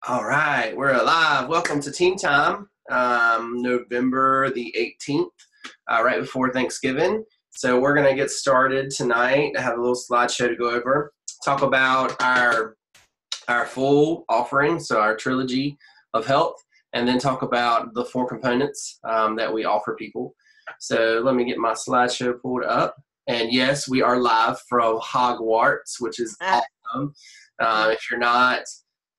All right, we're live. Welcome to Team Time, November the 18th, right before Thanksgiving. So we're going to get started tonight. I have a little slideshow to go over, talk about our full offering, so our Trilogy of Health, and then talk about the four components that we offer people. So let me get my slideshow pulled up. And yes, we are live from Hogwarts, which is awesome. If you're not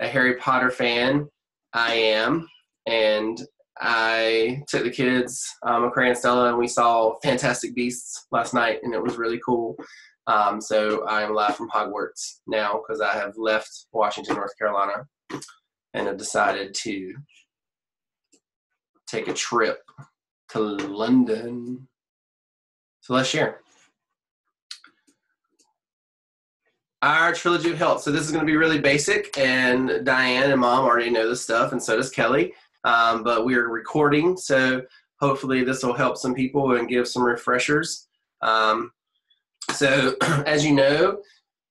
a Harry Potter fan, I am, and I took the kids, McCray and Stella, and we saw Fantastic Beasts last night, and it was really cool. So I am live from Hogwarts now because I have left Washington, North Carolina, and have decided to take a trip to London. So let's share. Our Trilogy of Health. So this is going to be really basic, and Diane and Mom already know this stuff, and so does Kelly. But we are recording, so hopefully this will help some people and give some refreshers. So as you know,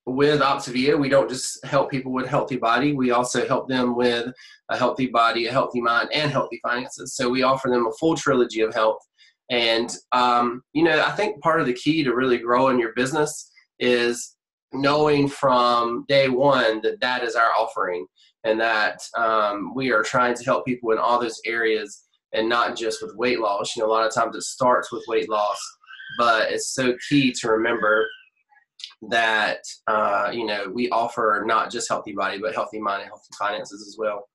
with Optavia, we don't just help people with a healthy body. We also help them with a healthy body, a healthy mind, and healthy finances. So we offer them a full trilogy of health. And, I think part of the key to really growing your business is knowing from day one that that is our offering, and that we are trying to help people in all those areas and not just with weight loss. A lot of times it starts with weight loss, but it's so key to remember that, we offer not just healthy body, but healthy mind and healthy finances as well.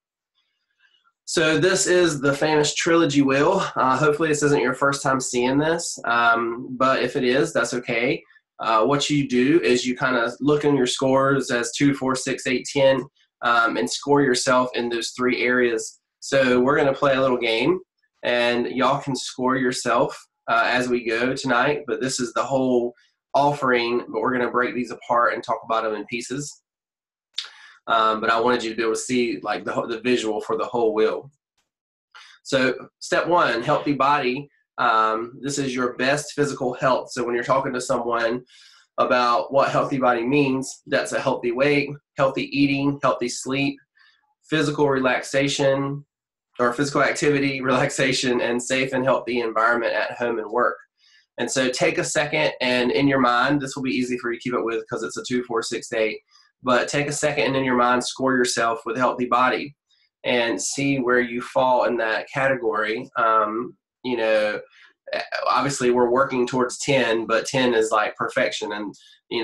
So this is the famous Trilogy wheel. Hopefully this isn't your first time seeing this, but if it is, that's okay. What you do is you kind of look in your scores as 2, 4, 6, 8, 10, and score yourself in those three areas. So we're going to play a little game, and y'all can score yourself as we go tonight, but this is the whole offering, but we're going to break these apart and talk about them in pieces. But I wanted you to be able to see like the visual for the whole wheel. So step one, healthy body. This is your best physical health. So when you're talking to someone about what healthy body means, that's a healthy weight, healthy eating, healthy sleep, physical relaxation or physical activity, relaxation, and safe and healthy environment at home and work. And so take a second, and in your mind, this will be easy for you to keep up with because it's a 2, 4, 6, 8, but take a second and in your mind, score yourself with healthy body and see where you fall in that category. Obviously we're working towards 10, but 10 is like perfection. And,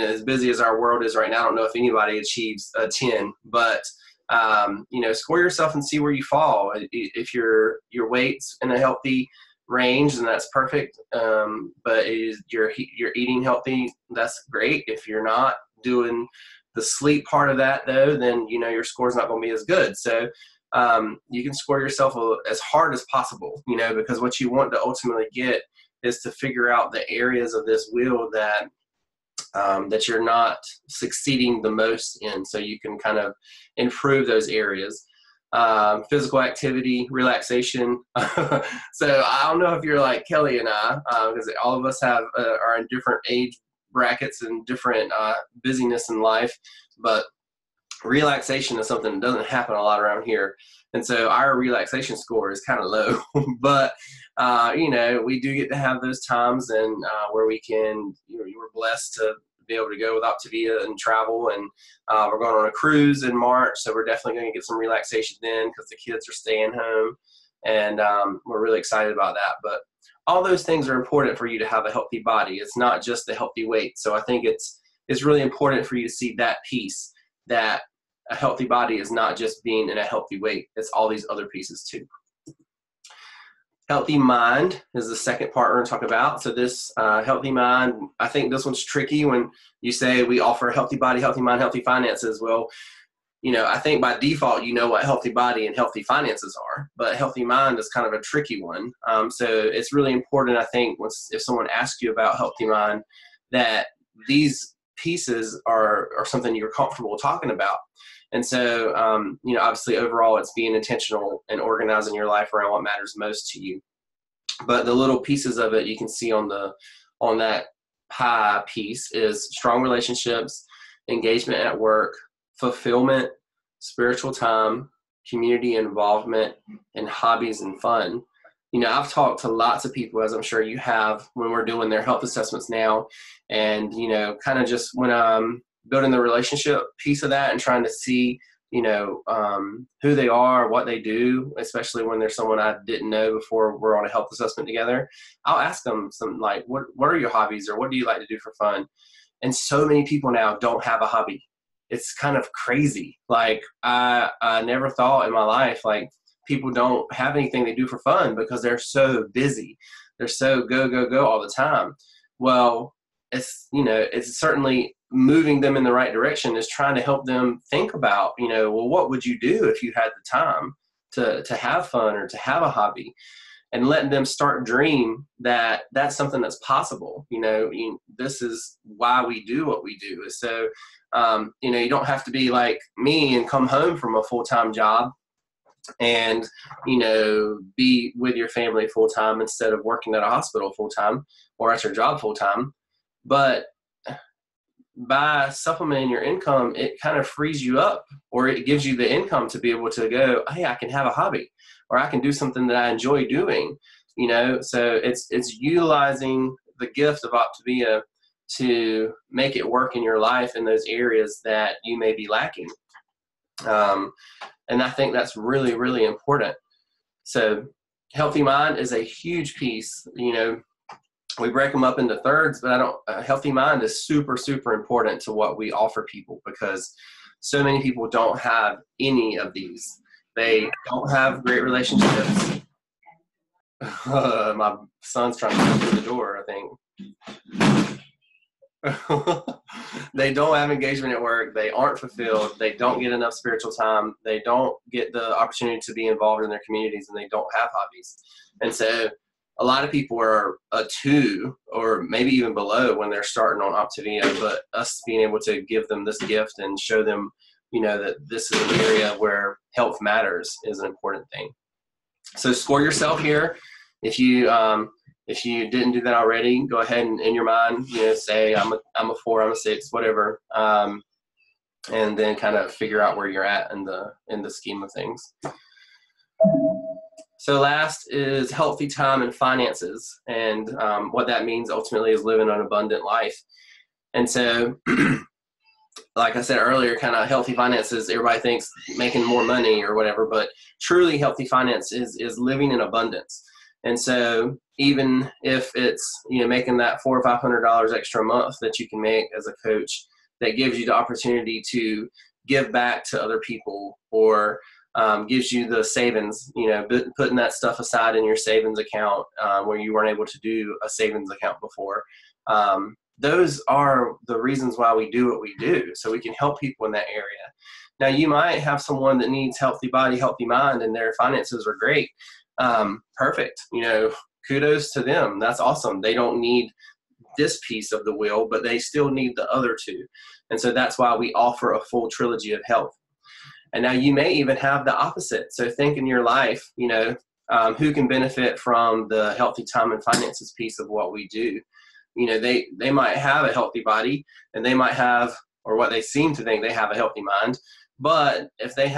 as busy as our world is right now, I don't know if anybody achieves a 10, but, score yourself and see where you fall. If your weight's in a healthy range, then that's perfect. But you're eating healthy, that's great. If you're not doing the sleep part of that though, then, your score's not going to be as good. So, you can score yourself as hard as possible, because what you want to ultimately get is to figure out the areas of this wheel that you're not succeeding the most in, so you can kind of improve those areas. Physical activity, relaxation. So I don't know if you're like Kelly and I, because all of us are in different age brackets and different busyness in life, but relaxation is something that doesn't happen a lot around here. And so our relaxation score is kind of low, but, we do get to have those times and where we can, we're blessed to be able to go with Optavia and travel. And we're going on a cruise in March. So we're definitely going to get some relaxation then because the kids are staying home, and we're really excited about that. But all those things are important for you to have a healthy body. It's not just the healthy weight. So I think it's really important for you to see that piece, that a healthy body is not just being in a healthy weight. It's all these other pieces too. Healthy mind is the second part we're going to talk about. So this healthy mind, I think this one's tricky when you say we offer a healthy body, healthy mind, healthy finances. Well, I think by default, what healthy body and healthy finances are, but healthy mind is kind of a tricky one. So it's really important, I think, if someone asks you about healthy mind, that these pieces are something you're comfortable talking about. And so, obviously overall it's being intentional and organizing your life around what matters most to you. But the little pieces of it you can see on that pie piece is strong relationships, engagement at work, fulfillment, spiritual time, community involvement and hobbies and fun. You know, I've talked to lots of people, as I'm sure you have, when we're doing their health assessments now, and, you know, kind of just when I'm building the relationship piece of that and trying to see, you know, who they are, what they do, especially when there's someone I didn't know before we're on a health assessment together. I'll ask them something like, what are your hobbies, or what do you like to do for fun? And so many people now don't have a hobby. It's kind of crazy. Like, I never thought in my life, like, people don't have anything they do for fun because they're so busy. They're so go, go, go all the time. Well, it's, you know, it's certainly moving them in the right direction, is trying to help them think about, you know, well, what would you do if you had the time to have fun or to have a hobby, and letting them start dream that that's something that's possible. You know, this is why we do what we do. So, you know, you don't have to be like me and come home from a full-time job and, you know, be with your family full time instead of working at a hospital full time or at your job full time. But by supplementing your income, it kind of frees you up, or it gives you the income to be able to go, hey, I can have a hobby, or I can do something that I enjoy doing, you know? So it's utilizing the gift of Optavia to make it work in your life in those areas that you may be lacking. And I think that's really, really important. So healthy mind is a huge piece. You know, we break them up into thirds, but a healthy mind is super, super important to what we offer people, because so many people don't have any of these. They don't have great relationships. My son's trying to come through the door, I think. They don't have engagement at work. They aren't fulfilled. They don't get enough spiritual time. They don't get the opportunity to be involved in their communities, and they don't have hobbies. And so a lot of people are a 2 or maybe even below when they're starting on Optavia, but us being able to give them this gift and show them, you know, that this is an area where health matters is an important thing. So score yourself here. If you didn't do that already, go ahead and in your mind, you know, say I'm a 4, I'm a 6, whatever, and then kind of figure out where you're at in the scheme of things. So last is healthy time and finances, and what that means ultimately is living an abundant life. And so, like I said earlier, kind of healthy finances, everybody thinks making more money or whatever, but truly healthy finance is living in abundance. And so even if it's, you know, making that $400 or $500 extra a month that you can make as a coach, that gives you the opportunity to give back to other people, or gives you the savings, you know, putting that stuff aside in your savings account where you weren't able to do a savings account before. Those are the reasons why we do what we do, so we can help people in that area. Now, you might have someone that needs healthy body, healthy mind, and their finances are great. Perfect. You know, kudos to them. That's awesome. They don't need this piece of the wheel, but they still need the other 2. And so that's why we offer a full trilogy of health. And now you may even have the opposite. So think in your life, you know, who can benefit from the healthy time and finances piece of what we do. You know, they might have a healthy body, and they might have, or what they seem to think they have, a healthy mind. But if they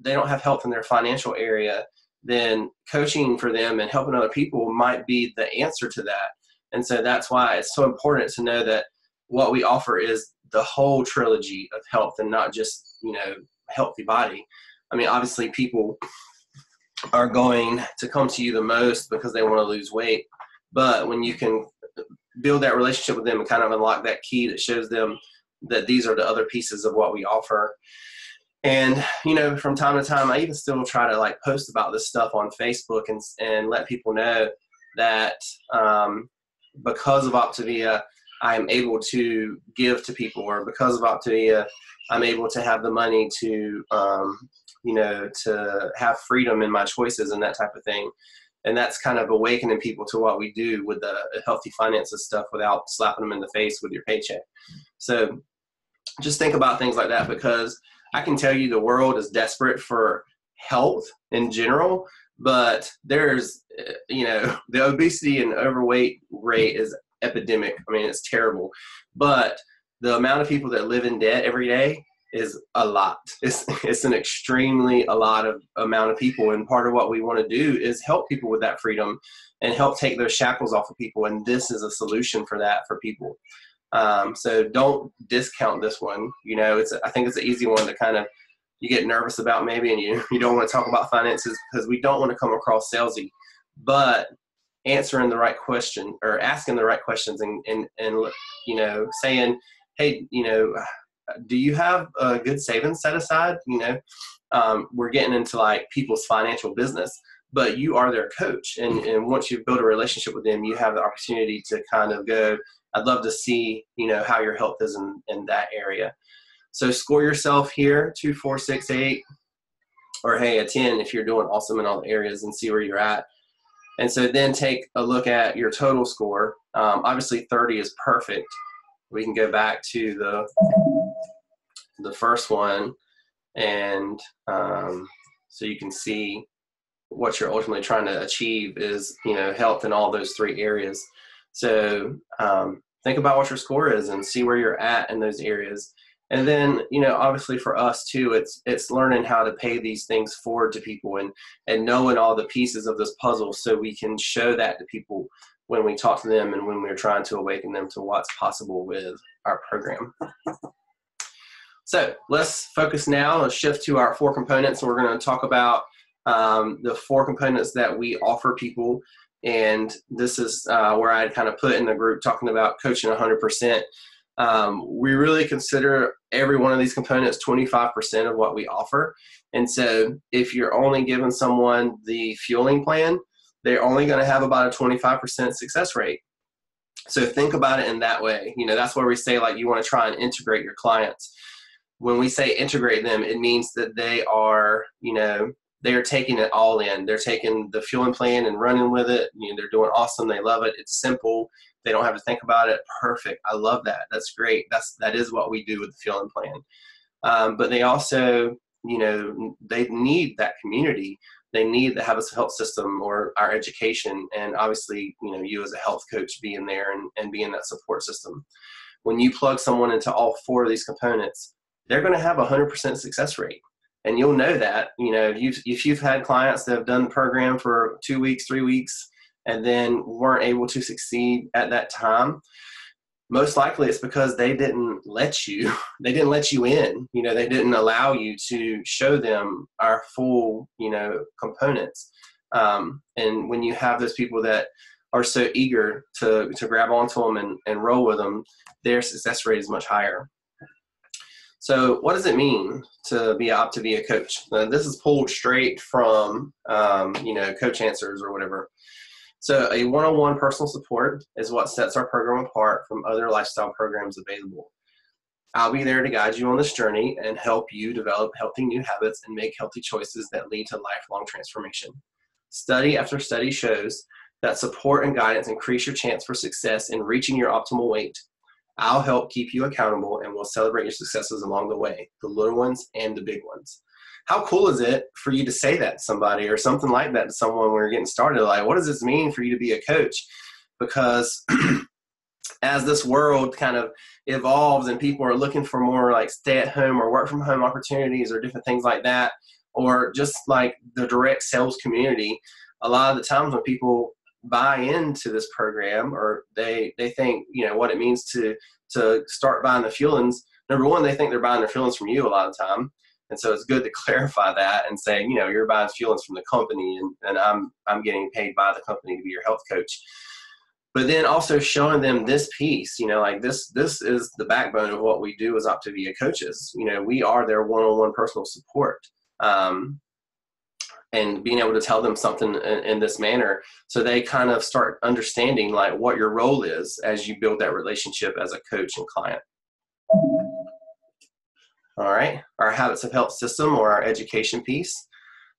don't have health in their financial area, then coaching for them and helping other people might be the answer to that. And so that's why it's so important to know that what we offer is the whole trilogy of health, and not just, you know, healthy body. I mean, obviously people are going to come to you the most because they want to lose weight, but when you can build that relationship with them and kind of unlock that key that shows them that these are the other pieces of what we offer. And, you know, from time to time, I even still try to like post about this stuff on Facebook and let people know that because of Optavia, I'm able to give to people, or because of Optavia, I'm able to have the money to, you know, to have freedom in my choices and that type of thing. And that's kind of awakening people to what we do with the healthy finances stuff without slapping them in the face with your paycheck. So just think about things like that, because I can tell you the world is desperate for health in general, but there's, you know, the obesity and overweight rate is epidemic. I mean, it's terrible. But the amount of people that live in debt every day is a lot. It's an extremely a lot of amount of people. And part of what we want to do is help people with that freedom and help take those shackles off of people. And this is a solution for that for people. So don't discount this one. I think it's an easy one to kind of, you get nervous about maybe, and you don't want to talk about finances because we don't want to come across salesy, but answering the right question or asking the right questions and saying, hey, do you have a good savings set aside? We're getting into like people's financial business, but you are their coach. And once you've built a relationship with them, you have the opportunity to kind of go, I'd love to see, how your health is in that area. So score yourself here, 2, 4, 6, 8, or hey, a 10 if you're doing awesome in all the areas, and see where you're at. And so then take a look at your total score. Obviously 30 is perfect. We can go back to the first one, and so you can see what you're ultimately trying to achieve is, health in all those 3 areas. So think about what your score is and see where you're at in those areas. And then, obviously for us too, it's learning how to pay these things forward to people and knowing all the pieces of this puzzle so we can show that to people when we talk to them and when we're trying to awaken them to what's possible with our program. So let's focus now. Let's shift to our 4 components. We're going to talk about the 4 components that we offer people. And this is where I kind of put in the group talking about coaching 100%. We really consider every one of these components 25% of what we offer. And so if you're only giving someone the fueling plan, they're only going to have about a 25% success rate. So think about it in that way. That's where we say, like, you want to try and integrate your clients. When we say integrate them, it means that they are, they are taking it all in. They're taking the fueling plan and running with it. They're doing awesome. They love it. It's simple. They don't have to think about it. Perfect. I love that. That's great. That is what we do with the fueling plan. But they also, they need that community. They need to have a health system or our education. And obviously, you as a health coach being there and being that support system. When you plug someone into all 4 of these components, they're going to have a 100% success rate. And you'll know that, if you've had clients that have done the program for 2 weeks, 3 weeks, and then weren't able to succeed at that time, most likely it's because they didn't let you in. They didn't allow you to show them our full, components. And when you have those people that are so eager to grab onto them and roll with them, their success rate is much higher. So what does it mean to be a coach? This is pulled straight from, Coach Answers or whatever. So a one-on-one personal support is what sets our program apart from other lifestyle programs available. I'll be there to guide you on this journey and help you develop healthy new habits and make healthy choices that lead to lifelong transformation. Study after study shows that support and guidance increase your chance for success in reaching your optimal weight. I'll help keep you accountable and we'll celebrate your successes along the way, the little ones and the big ones. How cool is it for you to say that to somebody or something like that to someone when we're getting started? Like, what does this mean for you to be a coach? Because as this world kind of evolves and people are looking for more like stay-at-home or work-from-home opportunities or different things like that, or just like the direct sales community, a lot of the times when people buy into this program or they think, what it means to start buying the fuelings, number one, they think they're buying their fuelings from you a lot of the time. And so it's good to clarify that and say, you're buying fuelings from the company and I'm getting paid by the company to be your health coach. But then also showing them this piece, like this is the backbone of what we do as Optavia coaches. We are their one-on-one personal support. And being able to tell them something in this manner so they kind of start understanding like what your role is as you build that relationship as a coach and client. All right, our habits of health system or our education piece.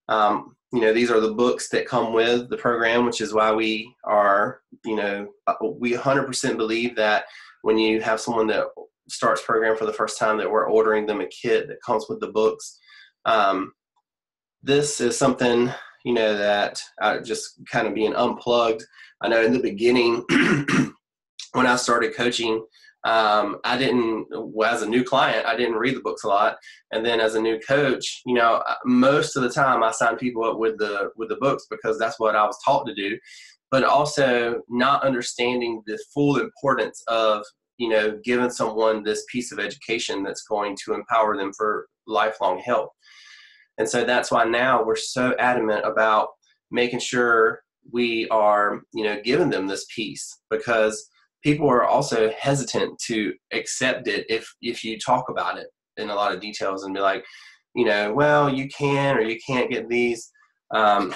These are the books that come with the program, which is why we are, we 100% believe that when you have someone that starts program for the first time that we're ordering them a kit that comes with the books. This is something, that just kind of being unplugged. I know in the beginning when I started coaching, I didn't, well, as a new client, I didn't read the books a lot. And then as a new coach, most of the time I sign people up with the books because that's what I was taught to do, but also not understanding the full importance of, giving someone this piece of education that's going to empower them for lifelong health. And so that's why now we're so adamant about making sure we are, giving them this piece, because people are also hesitant to accept it if you talk about it in a lot of details and be like, well, you can or you can't get these. I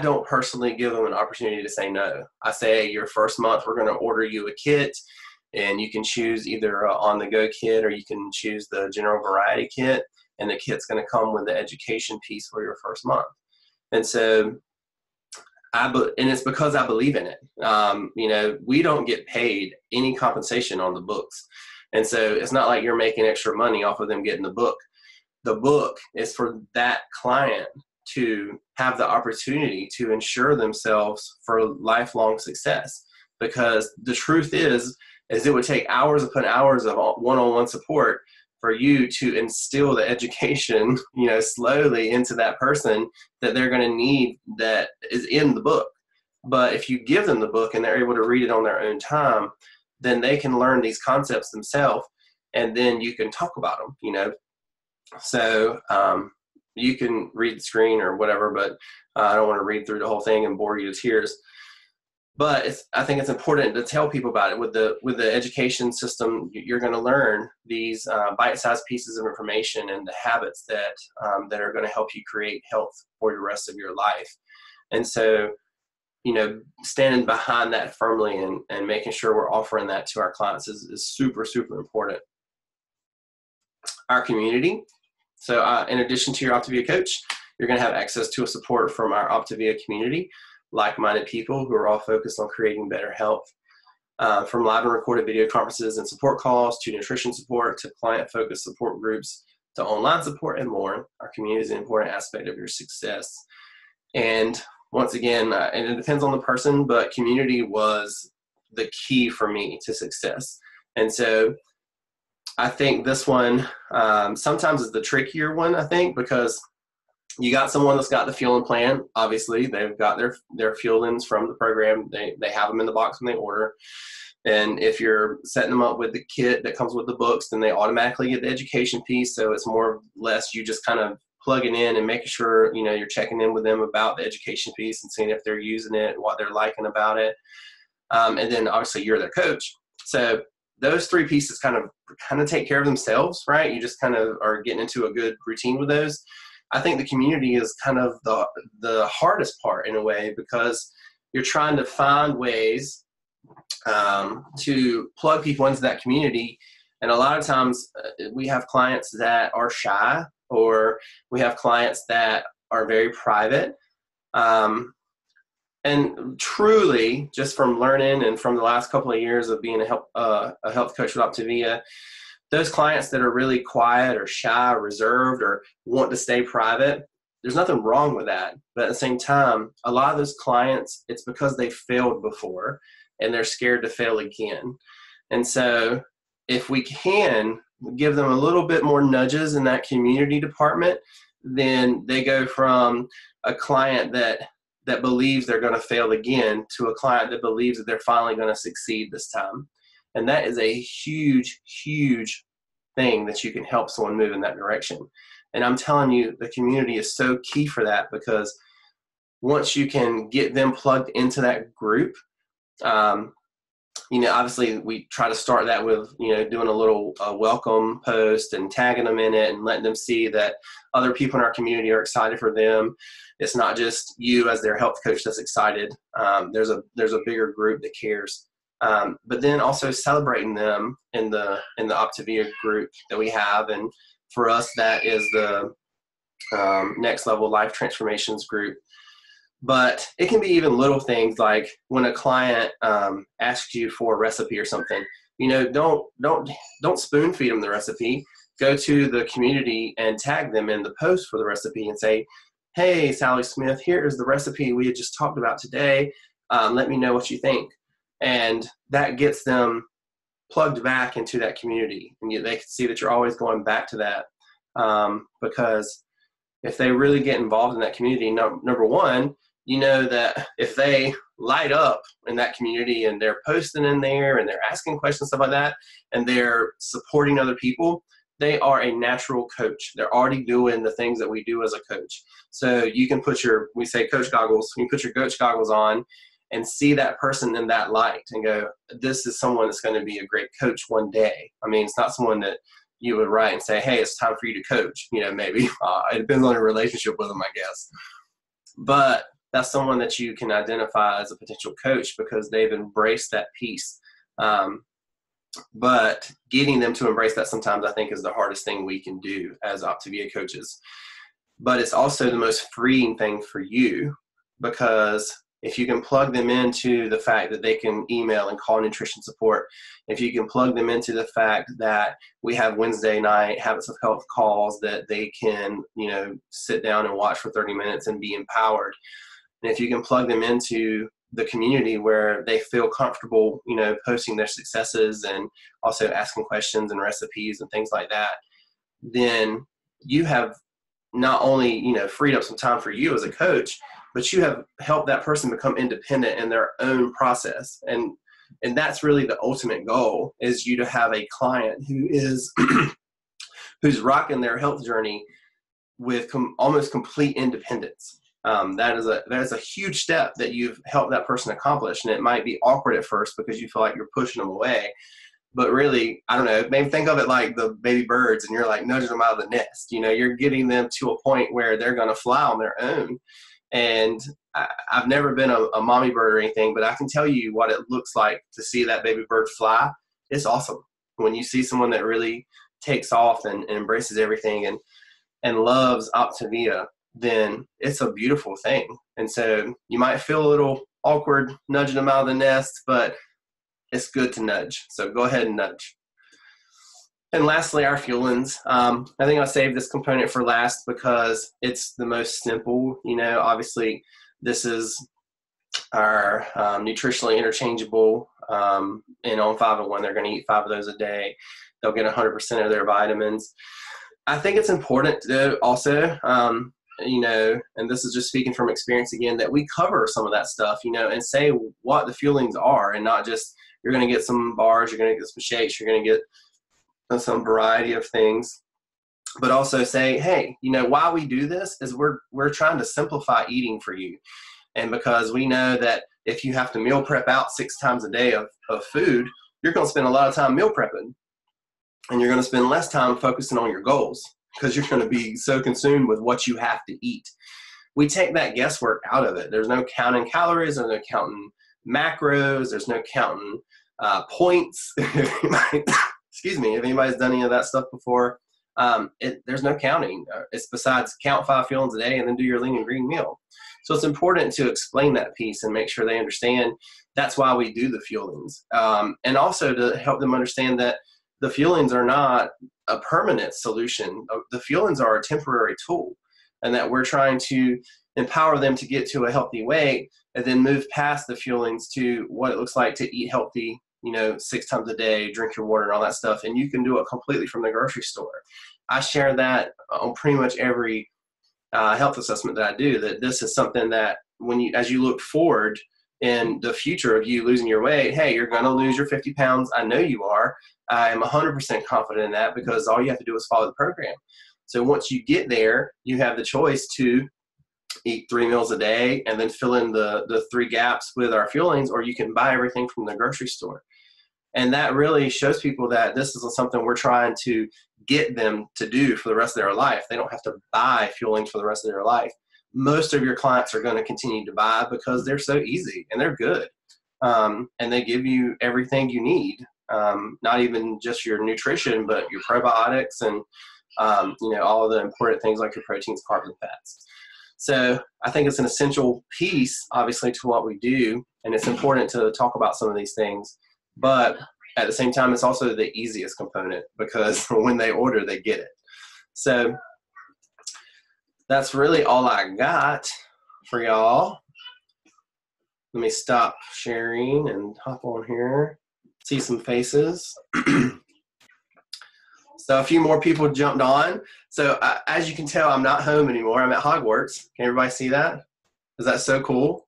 don't personally give them an opportunity to say no. I say, your first month, we're going to order you a kit, and you can choose either a on-the-go kit or you can choose the general variety kit, and the kit's going to come with the education piece for your first month. And so and it's because I believe in it. We don't get paid any compensation on the books. And so it's not like you're making extra money off of them getting the book. The book is for that client to have the opportunity to ensure themselves for lifelong success. Because the truth is it would take hours upon hours of one-on-one support for you to instill the education, slowly into that person that they're going to need, that is in the book. But if you give them the book and they're able to read it on their own time, then they can learn these concepts themselves, and then you can talk about them, So you can read the screen or whatever, but I don't want to read through the whole thing and bore you to tears. But I think it's important to tell people about it. With the education system, you're going to learn these bite-sized pieces of information and the habits that are going to help you create health for the rest of your life. And so, standing behind that firmly and making sure we're offering that to our clients is super, super important. Our community. So in addition to your Optavia coach, you're going to have access to a support from our Optavia community, like-minded people who are all focused on creating better health. From live and recorded video conferences and support calls to nutrition support to client-focused support groups to online support and more, our community is an important aspect of your success. And once again, and it depends on the person, but community was the key for me to success. And so I think this one sometimes is the trickier one, I think, because you got someone that's got the fueling plan. Obviously, they've got their fuelings from the program. They have them in the box when they order. And if you're setting them up with the kit that comes with the books, then they automatically get the education piece. So it's more or less you just kind of plugging in and making sure, you're checking in with them about the education piece and seeing if they're using it, what they're liking about it. And then obviously you're their coach. So those three pieces kind of take care of themselves, right? You just kind of are getting into a good routine with those. I think the community is kind of the hardest part in a way, because you're trying to find ways to plug people into that community. And a lot of times we have clients that are shy, or we have clients that are very private. And truly, just from learning and from the last couple of years of being a health coach with Optavia, those clients that are really quiet or shy or reserved or want to stay private, there's nothing wrong with that. But at the same time, a lot of those clients, it's because they failed before and they're scared to fail again. And so if we can give them a little bit more nudges in that community department, then they go from a client that believes they're going to fail again to a client that believes that they're finally going to succeed this time. And that is a huge, huge thing that you can help someone move in that direction. And I'm telling you, the community is so key for that, because once you can get them plugged into that group, obviously we try to start that with, doing a little welcome post and tagging them in it and letting them see that other people in our community are excited for them. It's not just you as their health coach that's excited. There's a bigger group that cares. But then also celebrating them in the Optavia group that we have. And for us, that is the Next Level Life Transformations group. But it can be even little things like when a client asks you for a recipe or something, don't spoon feed them the recipe. Go to the community and tag them in the post for the recipe and say, hey, Sally Smith, here is the recipe we had just talked about today. Let me know what you think. And that gets them plugged back into that community, and they can see that you're always going back to that. Because if they really get involved in that community, number one, you know that if they light up in that community and they're posting in there and they're asking questions, stuff like that, and they're supporting other people, they are a natural coach. They're already doing the things that we do as a coach. So you can put we say coach goggles, you can put your coach goggles on and see that person in that light and go, this is someone that's going to be a great coach one day. I mean, it's not someone that you would write and say, hey, it's time for you to coach. Maybe it depends on your relationship with them, I guess. But that's someone that you can identify as a potential coach because they've embraced that piece. But getting them to embrace that sometimes I think is the hardest thing we can do as Optavia coaches. But it's also the most freeing thing for you, because if you can plug them into the fact that they can email and call nutrition support, if you can plug them into the fact that we have Wednesday night Habits of Health calls that they can, sit down and watch for 30 minutes and be empowered. And if you can plug them into the community where they feel comfortable, posting their successes and also asking questions and recipes and things like that, then you have not only, freed up some time for you as a coach, but you have helped that person become independent in their own process. And that's really the ultimate goal, is you to have a client who is who's rocking their health journey with almost complete independence. That is a huge step that you've helped that person accomplish. And it might be awkward at first because you feel like you're pushing them away. But really, I don't know, maybe think of it like the baby birds and you're like nudging them out of the nest. You're getting them to a point where they're going to fly on their own. And I've never been a mommy bird or anything, but I can tell you what it looks like to see that baby bird fly. It's awesome. When you see someone that really takes off and embraces everything and loves Optavia, then it's a beautiful thing. And so you might feel a little awkward nudging them out of the nest, but it's good to nudge. So go ahead and nudge. And lastly, our fuelings. I think I saved this component for last because it's the most simple. Obviously, this is our nutritionally interchangeable. And on 501, they're going to eat 5 of those a day. They'll get 100% of their vitamins. I think it's important to also, and this is just speaking from experience again, that we cover some of that stuff, and say what the fuelings are, and not just you're going to get some bars, you're going to get some shakes, you're going to get some variety of things, but also say, hey, why we do this is we're trying to simplify eating for you. And because we know that if you have to meal prep out 6 times a day of food, you're going to spend a lot of time meal prepping, and you're going to spend less time focusing on your goals because you're going to be so consumed with what you have to eat. We take that guesswork out of it. There's no counting calories, there's no counting macros, there's no counting points. Excuse me, if anybody's done any of that stuff before, there's no counting. It's besides count 5 fuelings a day and then do your lean and green meal. So it's important to explain that piece and make sure they understand that's why we do the fuelings. And also to help them understand that the fuelings are not a permanent solution. The fuelings are a temporary tool, and that we're trying to empower them to get to a healthy weight and then move past the fuelings to what it looks like to eat healthy, 6 times a day, drink your water and all that stuff. And you can do it completely from the grocery store. I share that on pretty much every health assessment that I do, that this is something that as you look forward in the future of you losing your weight, hey, you're going to lose your 50 pounds. I know you are. I'm 100% confident in that because all you have to do is follow the program. So once you get there, you have the choice to eat 3 meals a day and then fill in the 3 gaps with our fuelings, or you can buy everything from the grocery store. And that really shows people that this is something we're trying to get them to do for the rest of their life. They don't have to buy fuelings for the rest of their life. Most of your clients are going to continue to buy because they're so easy and they're good. And they give you everything you need, not even just your nutrition, but your probiotics and, all of the important things like your proteins, carbs, and fats. So I think it's an essential piece, obviously, to what we do. And it's important to talk about some of these things. But at the same time, it's also the easiest component because when they order, they get it. So that's really all I got for y'all. Let me stop sharing and hop on here. see some faces. So a few more people jumped on. So as you can tell, I'm not home anymore. I'm at Hogwarts. Can everybody see that? Is that so cool?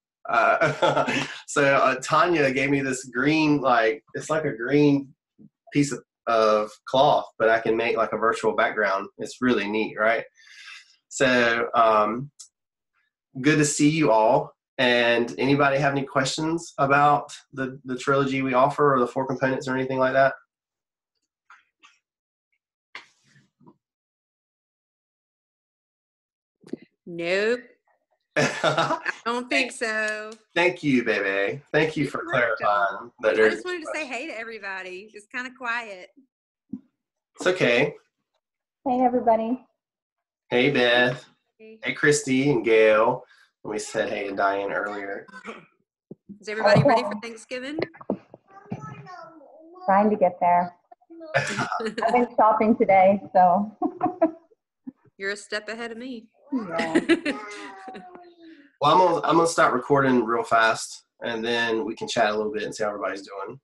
So Tanya gave me this green, it's like a green piece of cloth, but I can make like a virtual background. It's really neat, right? So good to see you all. And anybody have any questions about the trilogy we offer or the 4 components or anything like that? Nope. I don't think so. Thank you, baby. Thank you for clarifying. I just wanted to say hey to everybody. Just kind of quiet. It's okay. Hey, everybody. Hey, Beth. Hey, Christy and Gail. We said hey to Diane earlier. Is everybody ready for Thanksgiving? Trying to get there. I've been shopping today, so. You're a step ahead of me. Yeah. Well, I'm gonna start recording real fast, and then we can chat a little bit and see how everybody's doing.